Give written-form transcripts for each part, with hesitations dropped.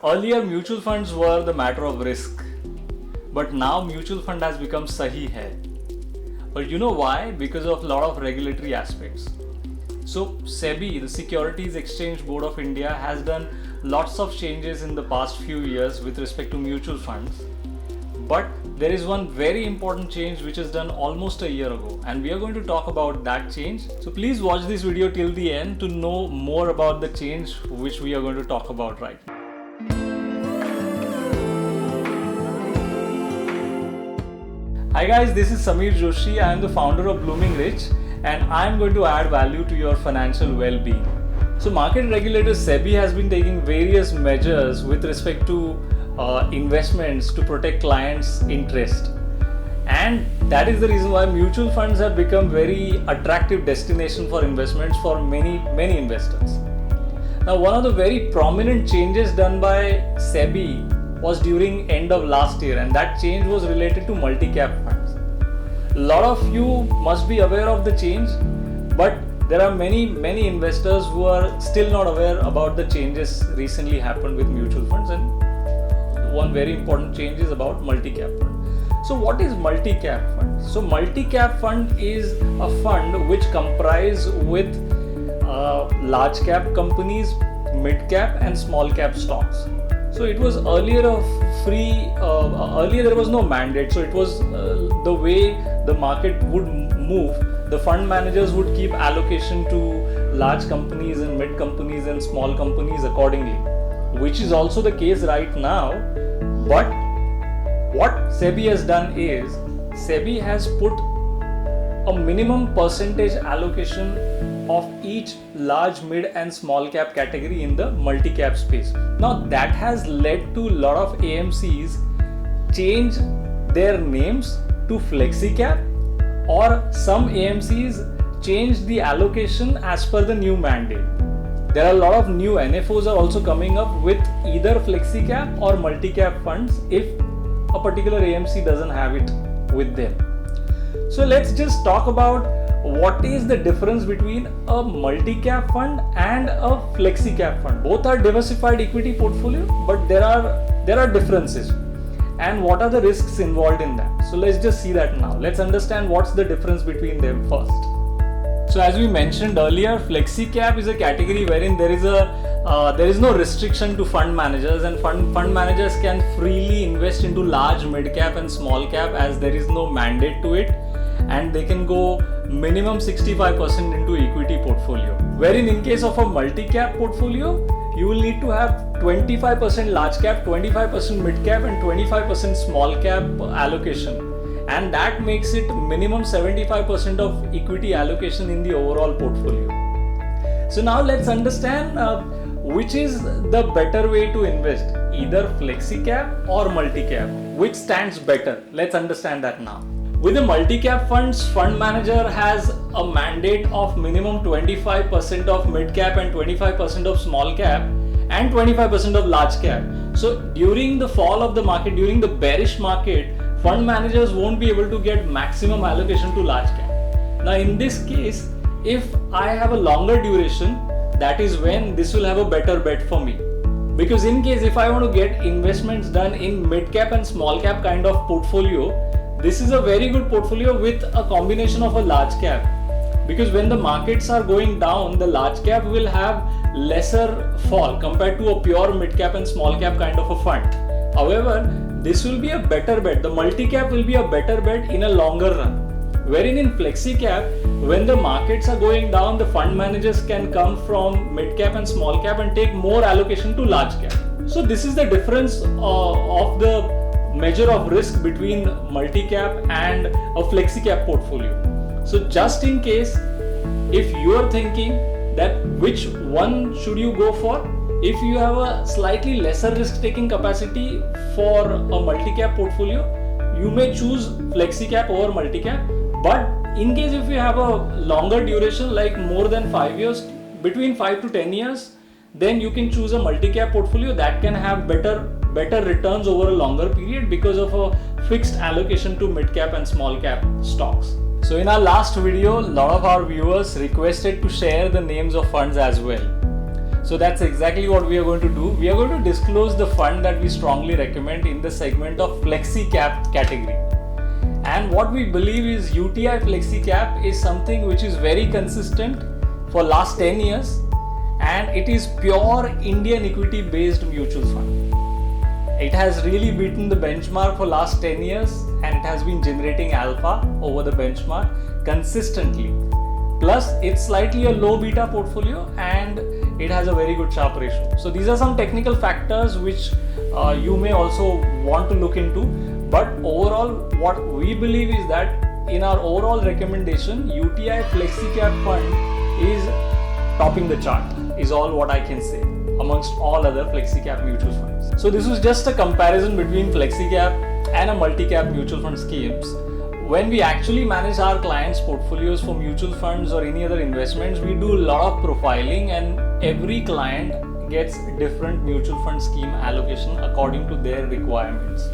Earlier, mutual funds were the matter of risk, but now mutual fund has become sahi hai. But you know why? Because of a lot of regulatory aspects. So SEBI, the Securities Exchange Board of India, has done lots of changes in the past few years with respect to mutual funds. But there is one very important change which is done almost a year ago, and we are going to talk about that change. So please watch this video till the end to know more about the change which we are going to talk about right now. Hi guys, this is Sameer Joshi. I am the founder of Blooming Rich, and I am going to add value to your financial well-being. So market regulator SEBI has been taking various measures with respect to investments to protect clients' interest, and that is the reason why mutual funds have become very attractive destination for investments for many investors. Now, one of the very prominent changes done by SEBI was during end of last year, and that change was related to multicap funds. A lot of you must be aware of the change, but there are many investors who are still not aware about the changes recently happened with mutual funds, and one very important change is about multicap fund. So what is multicap fund? So multicap fund is a fund which comprise with large cap companies, mid cap and small cap stocks. So it was earlier earlier there was no mandate, so it was the way the market would move. The fund managers would keep allocation to large companies and mid companies and small companies accordingly, which is also the case right now. But what SEBI has done is, SEBI has put a minimum percentage allocation of each large, mid and small cap category in the multi-cap space. Now that has led to a lot of AMCs change their names to flexicap, or some AMCs change the allocation as per the new mandate. There are a lot of new NFOs are also coming up with either flexicap or multi-cap funds if a particular AMC doesn't have it with them. So let's just talk about what is the difference between a multi-cap fund and a flexi-cap fund. Both are diversified equity portfolio, but there are differences, and what are the risks involved in that. So let's just see that now. Let's understand what's the difference between them first. So as we mentioned earlier, flexi-cap is a category wherein there is no restriction to fund managers, and fund managers can freely invest into large, mid-cap and small cap as there is no mandate to it, and they can go minimum 65% into equity portfolio. Wherein in case of a multi-cap portfolio, you will need to have 25% large cap, 25% mid cap and 25% small cap allocation, and that makes it minimum 75% of equity allocation in the overall portfolio. So now let's understand which is the better way to invest, either flexi cap or multi-cap. Which stands better? Let's understand that now. With the multi-cap funds, fund manager has a mandate of minimum 25% of mid-cap and 25% of small cap and 25% of large cap. So during the fall of the market, during the bearish market, fund managers won't be able to get maximum allocation to large cap. Now in this case, if I have a longer duration, that is when this will have a better bet for me. Because in case if I want to get investments done in mid-cap and small cap kind of portfolio, this is a very good portfolio with a combination of a large cap, because when the markets are going down, the large cap will have lesser fall compared to a pure mid cap and small cap kind of a fund. However, this will be a better bet. The multi cap will be a better bet in a longer run. Wherein in flexi cap, when the markets are going down, the fund managers can come from mid cap and small cap and take more allocation to large cap. So this is the difference of the measure of risk between multi-cap and a flexi-cap portfolio. So just in case, if you are thinking that which one should you go for, if you have a slightly lesser risk-taking capacity for a multi-cap portfolio, you may choose flexi-cap over multi-cap. But in case if you have a longer duration, like more than 5 years, between 5 to 10 years, then you can choose a multi-cap portfolio that can have better returns over a longer period because of a fixed allocation to mid-cap and small cap stocks. So in our last video, a lot of our viewers requested to share the names of funds as well. So that's exactly what we are going to do. We are going to disclose the fund that we strongly recommend in the segment of flexicap category. And what we believe is UTI flexicap is something which is very consistent for last 10 years, and it is pure Indian equity based mutual fund. It has really beaten the benchmark for last 10 years, and it has been generating alpha over the benchmark consistently. Plus, it's slightly a low beta portfolio and it has a very good Sharpe ratio. So these are some technical factors which you may also want to look into. But overall, what we believe is that in our overall recommendation, UTI flexicap fund is topping the chart, is all what I can say, amongst all other flexicap mutual funds. So this was just a comparison between flexicap and a multi-cap mutual fund schemes. When we actually manage our clients' portfolios for mutual funds or any other investments, we do a lot of profiling, and every client gets different mutual fund scheme allocation according to their requirements.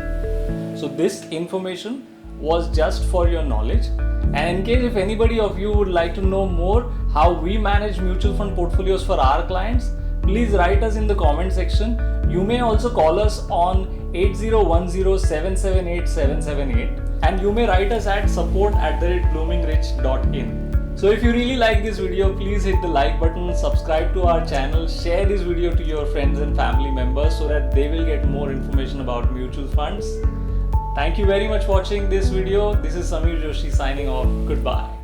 So this information was just for your knowledge, and in case if anybody of you would like to know more how we manage mutual fund portfolios for our clients, please write us in the comment section. You may also call us on 8010778778, and you may write us at support@bloomingrich.in. So if you really like this video, please hit the like button, subscribe to our channel, share this video to your friends and family members so that they will get more information about mutual funds. Thank you very much for watching this video. This is Samir Joshi signing off. Goodbye.